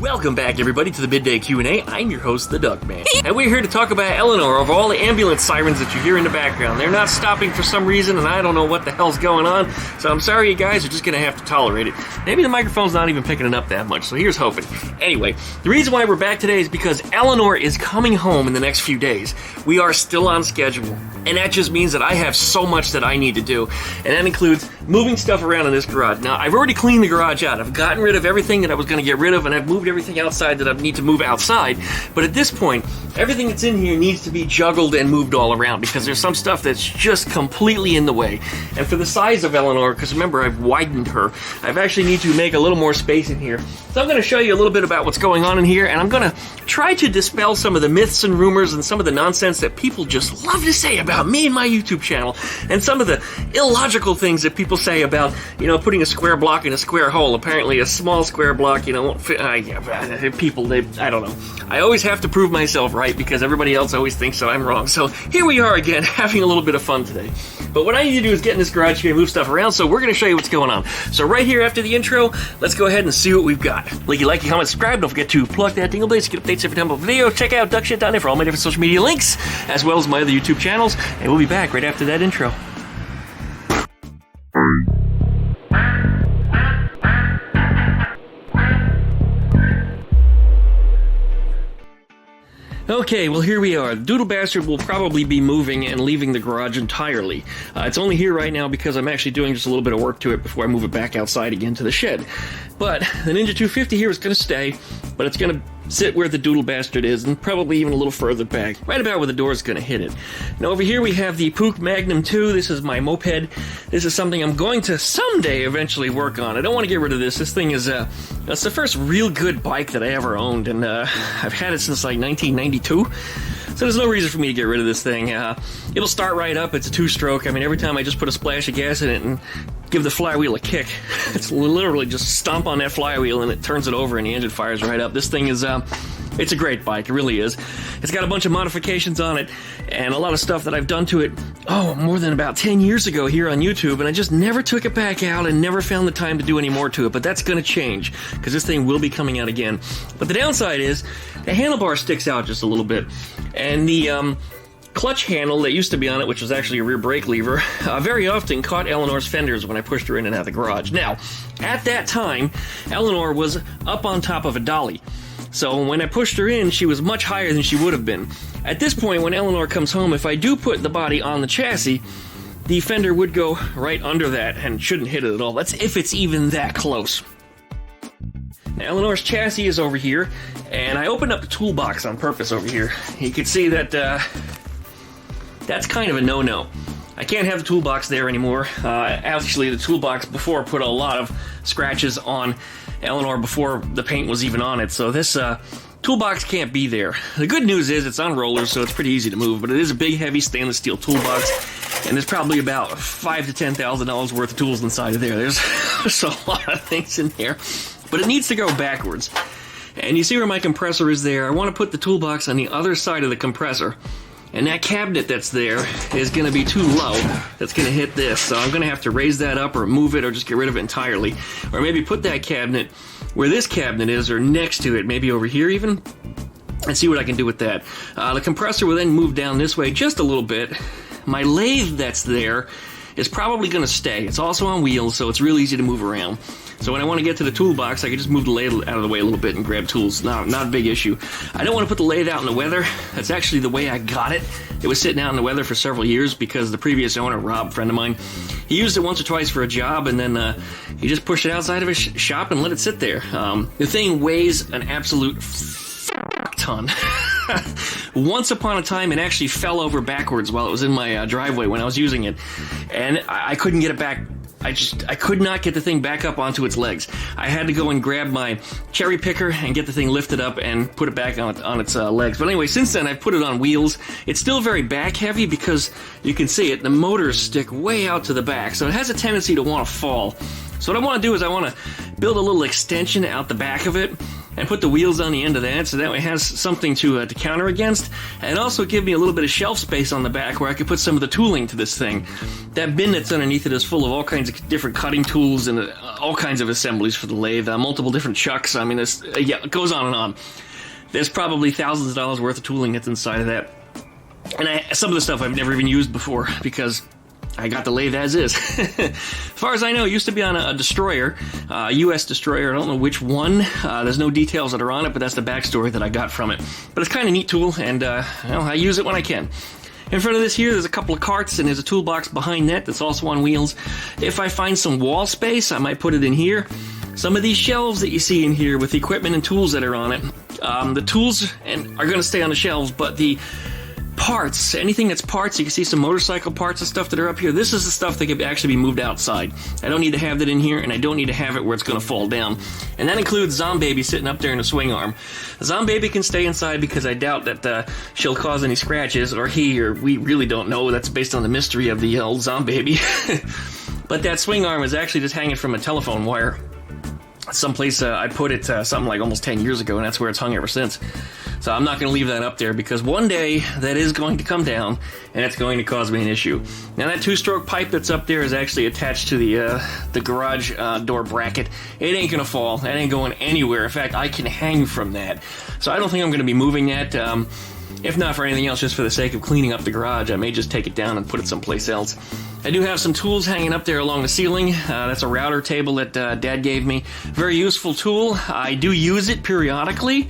Welcome back, everybody, to the Midday Q&A. I'm your host, the Duckman. And we're here to talk about Eleanore, of all the ambulance sirens that you hear in the background. They're not stopping for some reason, and I don't know what the hell's going on, so I'm sorry you guys are just going to have to tolerate it. Maybe the microphone's not even picking it up that much, so here's hoping. Anyway, the reason why we're back today is because Eleanore is coming home in the next few days. We are still on schedule, and that just means that I have so much that I need to do, and that includes moving stuff around in this garage. Now, I've already cleaned the garage out. I've gotten rid of everything that I was going to get rid of, and I've moved everything outside that I need to move outside. But at this point, everything that's in here needs to be juggled and moved all around because there's some stuff that's just completely in the way. And for the size of Eleanore, because remember, I've widened her, I've actually need to make a little more space in here. So I'm going to show you a little bit about what's going on in here, and I'm going to try to dispel some of the myths and rumors and some of the nonsense that people just love to say about me and my YouTube channel, and some of the illogical things that people say about, putting a square block in a square hole. Apparently a small square block, won't fit. People, I don't know. I always have to prove myself right because everybody else always thinks that I'm wrong. So here we are again, having a little bit of fun today. But what I need to do is get in this garage here and move stuff around, so we're going to show you what's going on. So right here after the intro, let's go ahead and see what we've got. Like, comment, subscribe. Don't forget to plug that dingle blaze to get updates every time I have a video. Check out duckshit.net for all my different social media links, as well as my other YouTube channels. And we'll be back right after that intro. Okay, well here we are. The Doodle Bastard will probably be moving and leaving the garage entirely. It's only here right now because I'm actually doing just a little bit of work to it before I move it back outside again to the shed. But the Ninja 250 here is going to stay, but it's going to sit where the Doodle Bastard is and probably even a little further back, right about where the door is going to hit it. Now over here we have the Pook Magnum 2. This is my moped. This is something I'm going to someday eventually work on. I don't want to get rid of this. This thing is, it's the first real good bike that I ever owned, and I've had it since like 1992. So there's no reason for me to get rid of this thing. It'll start right up. It's a two-stroke. I mean, every time I just put a splash of gas in it and give the flywheel a kick, it's literally just stomp on that flywheel and it turns it over and the engine fires right up. This thing is, it's a great bike. It really is. It's got a bunch of modifications on it and a lot of stuff that I've done to it, more than about 10 years ago here on YouTube, and I just never took it back out and never found the time to do any more to it. But that's going to change because this thing will be coming out again. But the downside is the handlebar sticks out just a little bit, and the clutch handle that used to be on it, which was actually a rear brake lever, very often caught Eleanor's fenders when I pushed her in and out of the garage. Now, at that time, Eleanore was up on top of a dolly. So when I pushed her in, she was much higher than she would have been. At this point, when Eleanore comes home, if I do put the body on the chassis, the fender would go right under that and shouldn't hit it at all. That's if it's even that close. Now, Eleanor's chassis is over here, and I opened up the toolbox on purpose over here. You can see that that's kind of a no-no. I can't have the toolbox there anymore. Actually, the toolbox before put a lot of scratches on Eleanore before the paint was even on it, so this toolbox can't be there. The good news is it's on rollers, so it's pretty easy to move, but it is a big, heavy stainless steel toolbox, and there's probably about $5,000 to $10,000 worth of tools inside of there. There's a lot of things in there, but it needs to go backwards. And you see where my compressor is there. I want to put the toolbox on the other side of the compressor. And that cabinet that's there is going to be too low. That's going to hit this. So I'm going to have to raise that up or move it or just get rid of it entirely. Or maybe put that cabinet where this cabinet is or next to it, maybe over here even, and see what I can do with that. The compressor will then move down this way just a little bit. My lathe that's there is probably going to stay. It's also on wheels, so it's real easy to move around. So when I want to get to the toolbox, I can just move the lathe out of the way a little bit and grab tools. Not a big issue. I don't want to put the lathe out in the weather. That's actually the way I got it. It was sitting out in the weather for several years because the previous owner, Rob, a friend of mine, he used it once or twice for a job, and then he just pushed it outside of his shop and let it sit there. The thing weighs an absolute ton. Once upon a time, it actually fell over backwards while it was in my driveway when I was using it, and I couldn't get it back. I could not get the thing back up onto its legs. I had to go and grab my cherry picker and get the thing lifted up and put it back on its legs. But anyway, since then I've put it on wheels. It's still very back heavy because you can see it. The motors stick way out to the back, so it has a tendency to want to fall. So what I want to do is I want to build a little extension out the back of it and put the wheels on the end of that, so that way it has something to counter against, and also give me a little bit of shelf space on the back where I could put some of the tooling to this thing. That bin that's underneath it is full of all kinds of different cutting tools and all kinds of assemblies for the lathe, multiple different chucks. I mean, it goes on and on. There's probably thousands of dollars worth of tooling that's inside of that. And some of the stuff I've never even used before because I got the lathe as is. As far as I know, it used to be on a destroyer, a U.S. destroyer. I don't know which one. There's no details that are on it, but that's the backstory that I got from it. But it's kind of a neat tool, and I use it when I can. In front of this here, there's a couple of carts, and there's a toolbox behind that that's also on wheels. If I find some wall space, I might put it in here. Some of these shelves that you see in here with equipment and tools that are on it, the tools are going to stay on the shelves, but the parts, anything that's parts, you can see some motorcycle parts and stuff that are up here. This is the stuff that could actually be moved outside. I don't need to have that in here, and I don't need to have it where it's going to fall down. And that includes Zombaby sitting up there in a swing arm. Zombaby can stay inside because I doubt that she'll cause any scratches, or we really don't know. That's based on the mystery of the old Zombaby. But that swing arm is actually just hanging from a telephone wire. Someplace I put it something like almost 10 years ago, and that's where it's hung ever since. So I'm not going to leave that up there because one day that is going to come down and it's going to cause me an issue. Now that two-stroke pipe that's up there is actually attached to the garage door bracket. It ain't going to fall. That ain't going anywhere. In fact, I can hang from that. So I don't think I'm going to be moving that. If not for anything else, just for the sake of cleaning up the garage, I may just take it down and put it someplace else. I do have some tools hanging up there along the ceiling. That's a router table that Dad gave me. Very useful tool. I do use it periodically,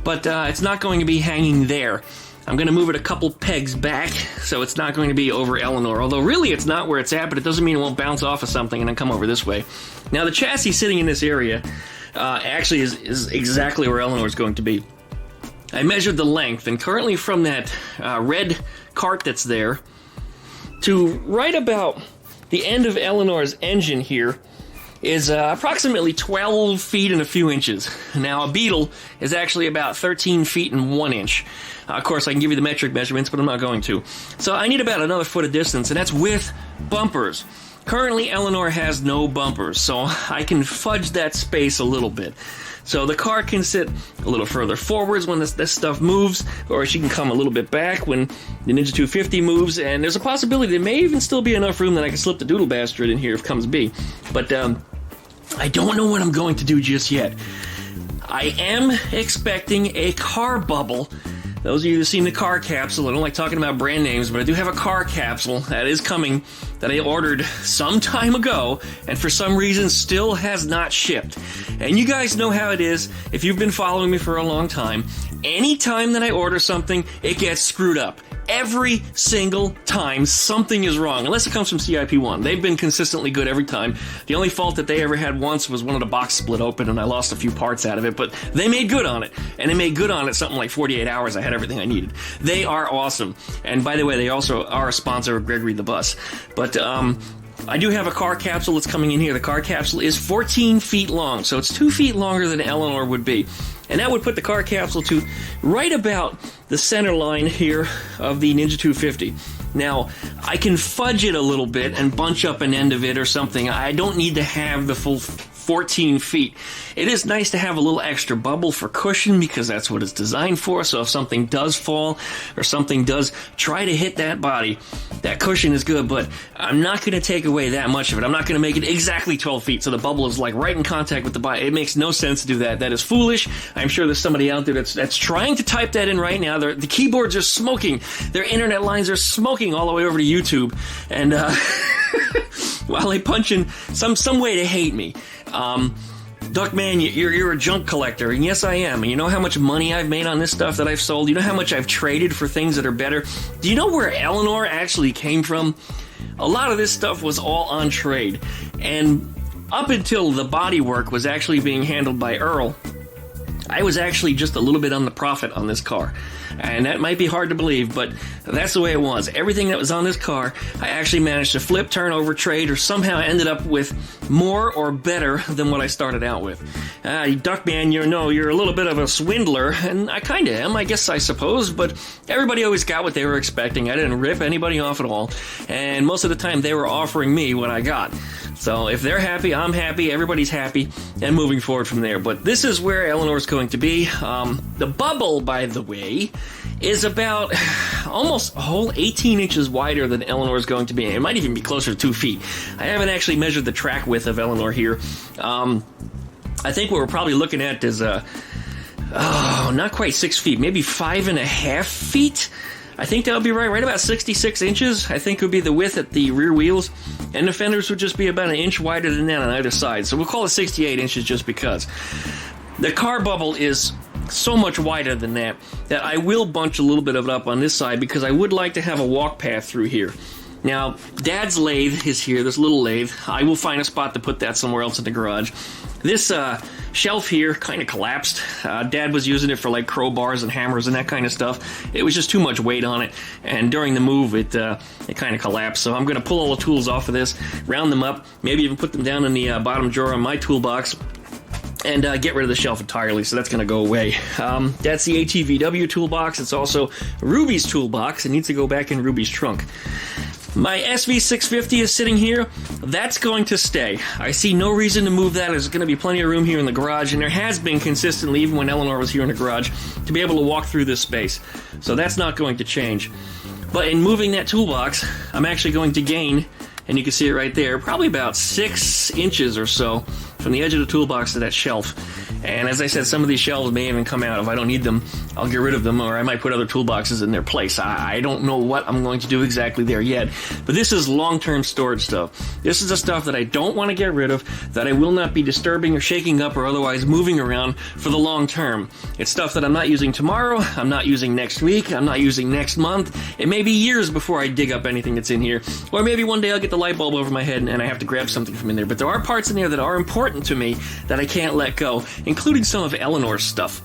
but it's not going to be hanging there. I'm going to move it a couple pegs back, so it's not going to be over Eleanore. Although really it's not where it's at, but it doesn't mean it won't bounce off of something and then come over this way. Now the chassis sitting in this area actually is exactly where Eleanor's going to be. I measured the length, and currently from that red cart that's there to right about the end of Eleanor's engine here is approximately 12 feet and a few inches. Now, a Beetle is actually about 13 feet and 1 inch. Of course, I can give you the metric measurements, but I'm not going to. So I need about another foot of distance, and that's with bumpers. Currently, Eleanore has no bumpers, so I can fudge that space a little bit. So the car can sit a little further forwards when this stuff moves, or she can come a little bit back when the Ninja 250 moves, and there's a possibility there may even still be enough room that I can slip the Doodle Bastard in here if comes be. But I don't know what I'm going to do just yet. I am expecting a car bubble. Those of you who've seen the car capsule, I don't like talking about brand names, but I do have a car capsule that is coming that I ordered some time ago and for some reason still has not shipped. And you guys know how it is if you've been following me for a long time. Anytime that I order something, it gets screwed up. Every single time something is wrong, unless it comes from CIP1. They've been consistently good every time. The only fault that they ever had once was one of the box split open and I lost a few parts out of it, but they made good on it. And they made good on it something like 48 hours. I had everything I needed. They are awesome. And by the way, they also are a sponsor of Gregory the Bus. But I do have a car capsule that's coming in here. The car capsule is 14 feet long, so it's 2 feet longer than Eleanore would be. And that would put the car capsule to right about the center line here of the Ninja 250. Now, I can fudge it a little bit and bunch up an end of it or something. I don't need to have the full 14 feet. It is nice to have a little extra bubble for cushion because that's what it's designed for. So if something does fall or something does try to hit that body, that cushion is good, but I'm not going to take away that much of it. I'm not going to make it exactly 12 feet so the bubble is like right in contact with the body. It makes no sense to do that. That is foolish. I'm sure there's somebody out there that's trying to type that in right now. The keyboards are smoking. Their internet lines are smoking all the way over to YouTube. And while they punch in some way to hate me. Duckman, you're a junk collector, and yes I am, and you know how much money I've made on this stuff that I've sold? You know how much I've traded for things that are better? Do you know where Eleanore actually came from? A lot of this stuff was all on trade, and up until the bodywork was actually being handled by Earl, I was actually just a little bit on the profit on this car. And that might be hard to believe, but that's the way it was. Everything that was on this car, I actually managed to flip, turn over, trade, or somehow ended up with more or better than what I started out with. Duckman, you're a little bit of a swindler, and I kind of am, I guess, I suppose, but everybody always got what they were expecting. I didn't rip anybody off at all, and most of the time they were offering me what I got. So if they're happy, I'm happy, everybody's happy, and moving forward from there. But this is where Eleanor's going to be. The bubble, by the way, is about almost a whole 18 inches wider than Eleanor's going to be. It might even be closer to 2 feet. I haven't actually measured the track width of Eleanor here. I think what we're probably looking at is, not quite 6 feet, maybe 5.5 feet. I think that would be right about 66 inches, I think would be the width at the rear wheels, and the fenders would just be about an inch wider than that on either side, so we'll call it 68 inches just because. The car bubble is so much wider than that I will bunch a little bit of it up on this side because I would like to have a walk path through here. Now, Dad's lathe is here, this little lathe. I will find a spot to put that somewhere else in the garage. This shelf here kind of collapsed. Dad was using it for like crowbars and hammers and that kind of stuff. It was just too much weight on it, and during the move it kind of collapsed. So I'm going to pull all the tools off of this, round them up, maybe even put them down in the bottom drawer of my toolbox, and get rid of the shelf entirely, so that's going to go away. That's the ATVW toolbox. It's also Ruby's toolbox. It needs to go back in Ruby's trunk. My SV650 is sitting here. That's going to stay. I see no reason to move that. There's going to be plenty of room here in the garage, and there has been consistently, even when Eleanor was here in the garage, to be able to walk through this space. So that's not going to change. But in moving that toolbox, I'm actually going to gain, and you can see it right there, probably about 6 inches or so from the edge of the toolbox to that shelf. And as I said, some of these shelves may even come out. If I don't need them, I'll get rid of them, or I might put other toolboxes in their place. I don't know what I'm going to do exactly there yet, but this is long-term storage stuff. This is the stuff that I don't want to get rid of, that I will not be disturbing or shaking up or otherwise moving around for the long term. It's stuff that I'm not using tomorrow, I'm not using next week, I'm not using next month. It may be years before I dig up anything that's in here, or maybe one day I'll get the light bulb over my head and I have to grab something from in there. But there are parts in there that are important to me that I can't let go, including some of Eleanor's stuff.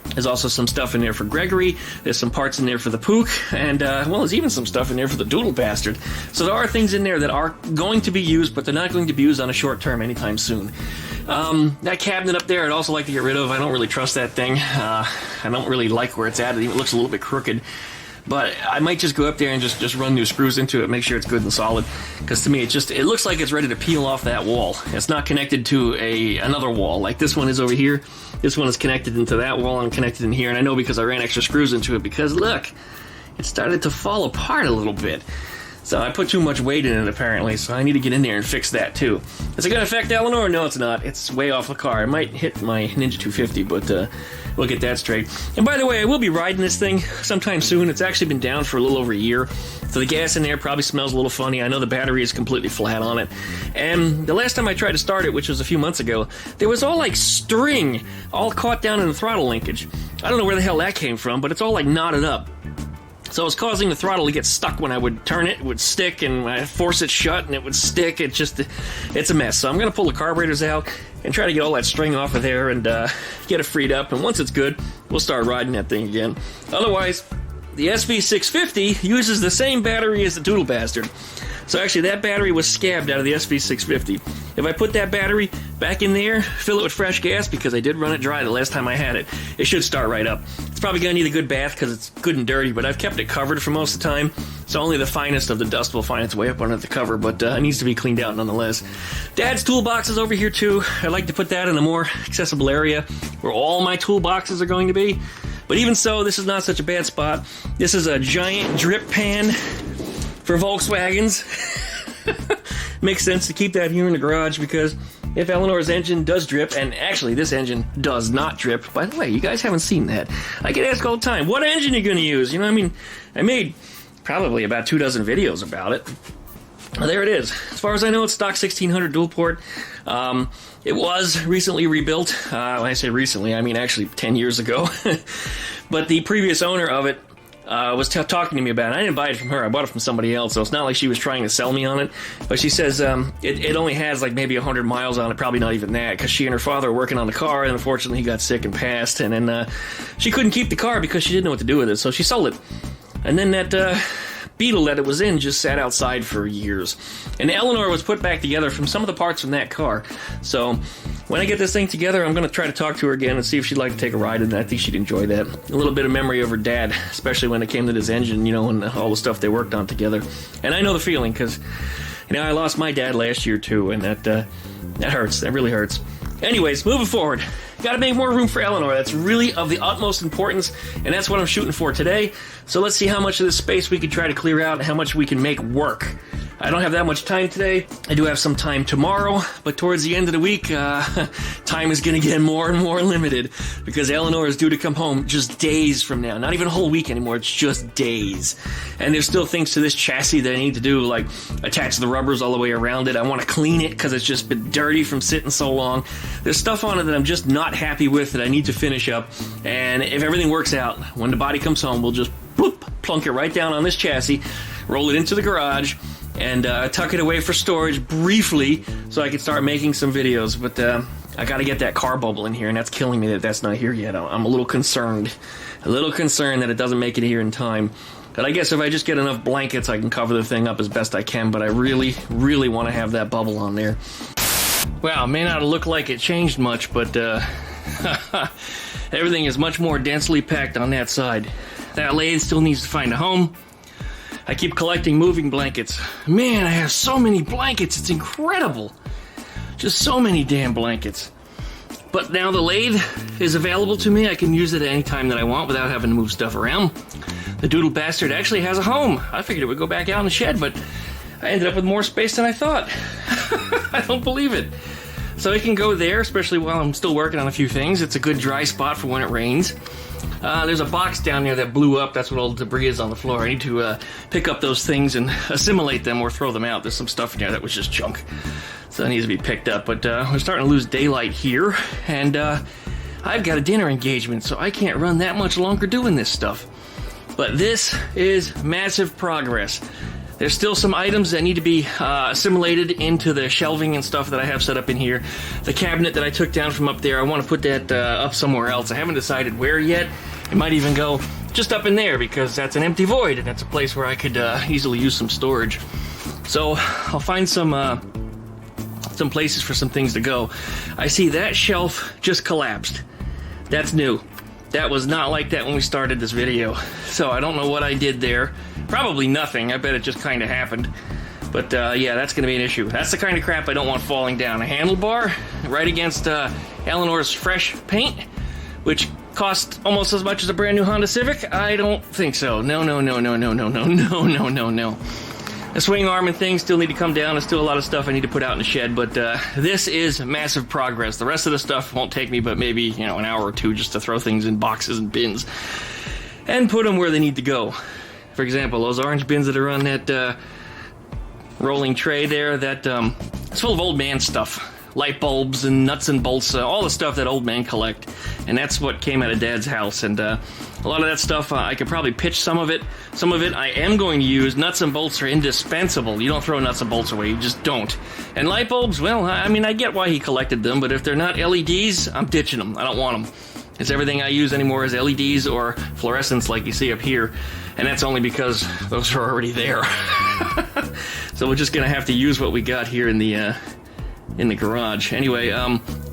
There's also some stuff in there for Gregory, there's some parts in there for the Pook, and, there's even some stuff in there for the Doodle Bastard. So there are things in there that are going to be used, but they're not going to be used on a short term anytime soon. That cabinet up there I'd also like to get rid of. I don't really trust that thing. I don't really like where it's at. It looks a little bit crooked. But I might just go up there and just run new screws into it, make sure it's good and solid. Because to me, it looks like it's ready to peel off that wall. It's not connected to another wall, like this one is over here. This one is connected into that wall and connected in here. And I know because I ran extra screws into it, because look, it started to fall apart a little bit. So I put too much weight in it, apparently, so I need to get in there and fix that, too. Is it going to affect Eleanor? No, it's not. It's way off the car. It might hit my Ninja 250, but we'll get that straight. And by the way, I will be riding this thing sometime soon. It's actually been down for a little over a year, so the gas in there probably smells a little funny. I know the battery is completely flat on it. And the last time I tried to start it, which was a few months ago, there was all like string all caught down in the throttle linkage. I don't know where the hell that came from, but it's all like knotted up. So it was causing the throttle to get stuck when I would turn it. It would stick, and I'd force it shut, and it would stick. It's a mess. So I'm going to pull the carburetors out and try to get all that string off of there and get it freed up. And once it's good, we'll start riding that thing again. Otherwise, the SV650 uses the same battery as the Doodle Bastard. So actually, that battery was scabbed out of the SV650. If I put that battery back in there, fill it with fresh gas, because I did run it dry the last time I had it, it should start right up. It's probably going to need a good bath because it's good and dirty, but I've kept it covered for most of the time, so only the finest of the dust will find its way up under the cover, but it needs to be cleaned out nonetheless. Dad's toolbox is over here too. I'd like to put that in a more accessible area where all my toolboxes are going to be. But even so, this is not such a bad spot. This is a giant drip pan for Volkswagens. Makes sense to keep that here in the garage, because if Eleanor's engine does drip, and actually this engine does not drip, by the way, you guys haven't seen that. I get asked all the time, what engine are you going to use? You know, I mean, I made probably about 24 videos about it. Well, there it is. As far as I know, it's stock 1600 dual port. It was recently rebuilt. When I say recently, I mean actually 10 years ago. But the previous owner of it was talking to me about it. I didn't buy it from her. I bought it from somebody else, so it's not like she was trying to sell me on it. But she says it only has like maybe 100 miles on it, probably not even that, because she and her father were working on the car, and unfortunately he got sick and passed. And then she couldn't keep the car because she didn't know what to do with it, so she sold it. And then that Beetle that it was in just sat outside for years. And Eleanore was put back together from some of the parts from that car. So when I get this thing together, I'm going to try to talk to her again and see if she'd like to take a ride in it. I think she'd enjoy that. A little bit of memory of her dad, especially when it came to this engine, you know, and all the stuff they worked on together. And I know the feeling, because, you know, I lost my dad last year too, and that hurts. That really hurts. Anyways, moving forward. Gotta make more room for Eleanore. That's really of the utmost importance, and that's what I'm shooting for today. So let's see how much of this space we can try to clear out and how much we can make work. I don't have that much time today. I do have some time tomorrow, but towards the end of the week, time is going to get more and more limited, because Eleanore is due to come home just days from now. Not even a whole week anymore, it's just days. And there's still things to this chassis that I need to do, like attach the rubbers all the way around it. I want to clean it because it's just been dirty from sitting so long. There's stuff on it that I'm just not happy with that I need to finish up. And if everything works out, when the body comes home, we'll just bloop, plunk it right down on this chassis, roll it into the garage, and tuck it away for storage briefly so I can start making some videos. But I got to get that car bubble in here, and that's killing me that that's not here yet. I'm a little concerned that it doesn't make it here in time. But I guess if I just get enough blankets, I can cover the thing up as best I can. But I really, really want to have that bubble on there. Well, it may not look like it changed much, but everything is much more densely packed on that side. That lathe still needs to find a home. I keep collecting moving blankets. Man, I have so many blankets, it's incredible. Just so many damn blankets. But now the lathe is available to me. I can use it at any time that I want without having to move stuff around. The doodle bastard actually has a home. I figured it would go back out in the shed, but I ended up with more space than I thought. I don't believe it. So it can go there, especially while I'm still working on a few things. It's a good dry spot for when it rains. There's a box down there that blew up. That's what all the debris is on the floor. I need to pick up those things and assimilate them or throw them out. There's some stuff in there that was just junk, so it needs to be picked up. But we're starting to lose daylight here, and I've got a dinner engagement, so I can't run that much longer doing this stuff. But this is massive progress. There's still some items that need to be assimilated into the shelving and stuff that I have set up in here. The cabinet that I took down from up there, I want to put that up somewhere else. I haven't decided where yet. It might even go just up in there, because that's an empty void, and that's a place where I could easily use some storage. So I'll find some places for some things to go. I see that shelf just collapsed. That's new. That was not like that when we started this video. So I don't know what I did there. Probably nothing. I bet it just kind of happened. But yeah, that's going to be an issue. That's the kind of crap I don't want falling down. A handlebar right against Eleanor's fresh paint, which cost almost as much as a brand new Honda Civic? I don't think so. No. The swing arm and things still need to come down. There's still a lot of stuff I need to put out in the shed, but this is massive progress. The rest of the stuff won't take me but maybe, you know, an hour or two just to throw things in boxes and bins and put them where they need to go. For example, those orange bins that are on that rolling tray there, that it's full of old man stuff. Light bulbs and nuts and bolts, all the stuff that old men collect. And that's what came out of Dad's house. And a lot of that stuff, I could probably pitch some of it. Some of it I am going to use. Nuts and bolts are indispensable. You don't throw nuts and bolts away. You just don't. And light bulbs, well, I mean, I get why he collected them, but if they're not LEDs, I'm ditching them. I don't want them. It's everything I use anymore is LEDs or fluorescents like you see up here. And that's only because those are already there. So we're just going to have to use what we got here in the garage. Anyway,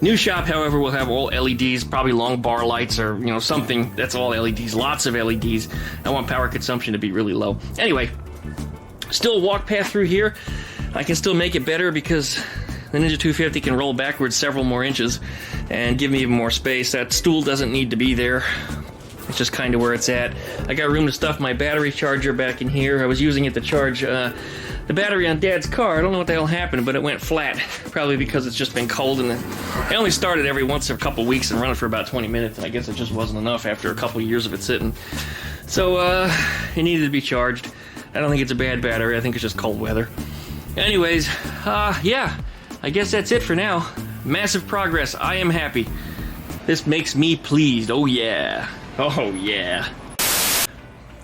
new shop, however, will have all LEDs, probably long bar lights or, you know, something that's all LEDs, lots of LEDs. I want power consumption to be really low. Anyway, still walk path through here. I can still make it better because the Ninja 250 can roll backwards several more inches and give me even more space. That stool doesn't need to be there. It's just kind of where it's at. I got room to stuff my battery charger back in here. I was using it to charge the battery on Dad's car. I don't know what the hell happened, but it went flat. Probably because it's just been cold, and I only started every once in a couple weeks and run it for about 20 minutes, and I guess it just wasn't enough after a couple years of it sitting. So, it needed to be charged. I don't think it's a bad battery. I think it's just cold weather. Anyways, yeah, I guess that's it for now. Massive progress. I am happy. This makes me pleased. Oh, yeah. Oh, yeah.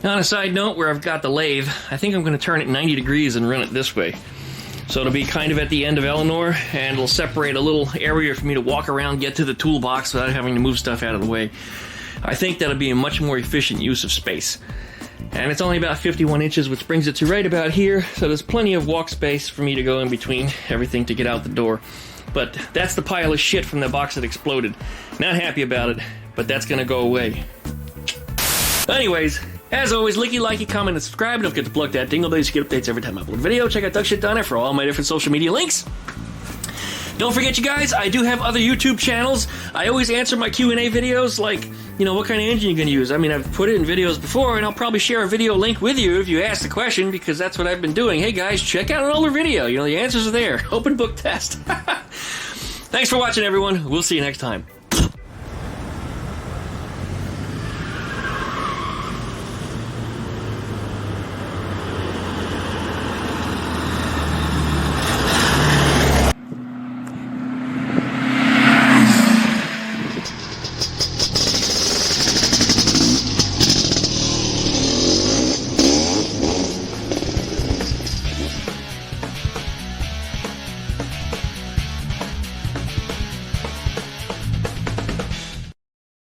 On a side note, where I've got the lathe, I think I'm going to turn it 90 degrees and run it this way. So it'll be kind of at the end of Eleanore, and it'll separate a little area for me to walk around, get to the toolbox without having to move stuff out of the way. I think that'll be a much more efficient use of space. And it's only about 51 inches, which brings it to right about here, so there's plenty of walk space for me to go in between everything to get out the door. But that's the pile of shit from the box that exploded. Not happy about it, but that's gonna go away. Anyways, as always, licky, likey, comment, and subscribe. Don't forget to plug that dingle bell so you get updates every time I upload a video. Check out DuckShitDoner for all my different social media links. Don't forget, you guys, I do have other YouTube channels. I always answer my Q&A videos, like, you know, what kind of engine you're going to use. I mean, I've put it in videos before, and I'll probably share a video link with you if you ask the question, because that's what I've been doing. Hey, guys, check out an older video. You know, the answers are there. Open book test. Thanks for watching, everyone. We'll see you next time.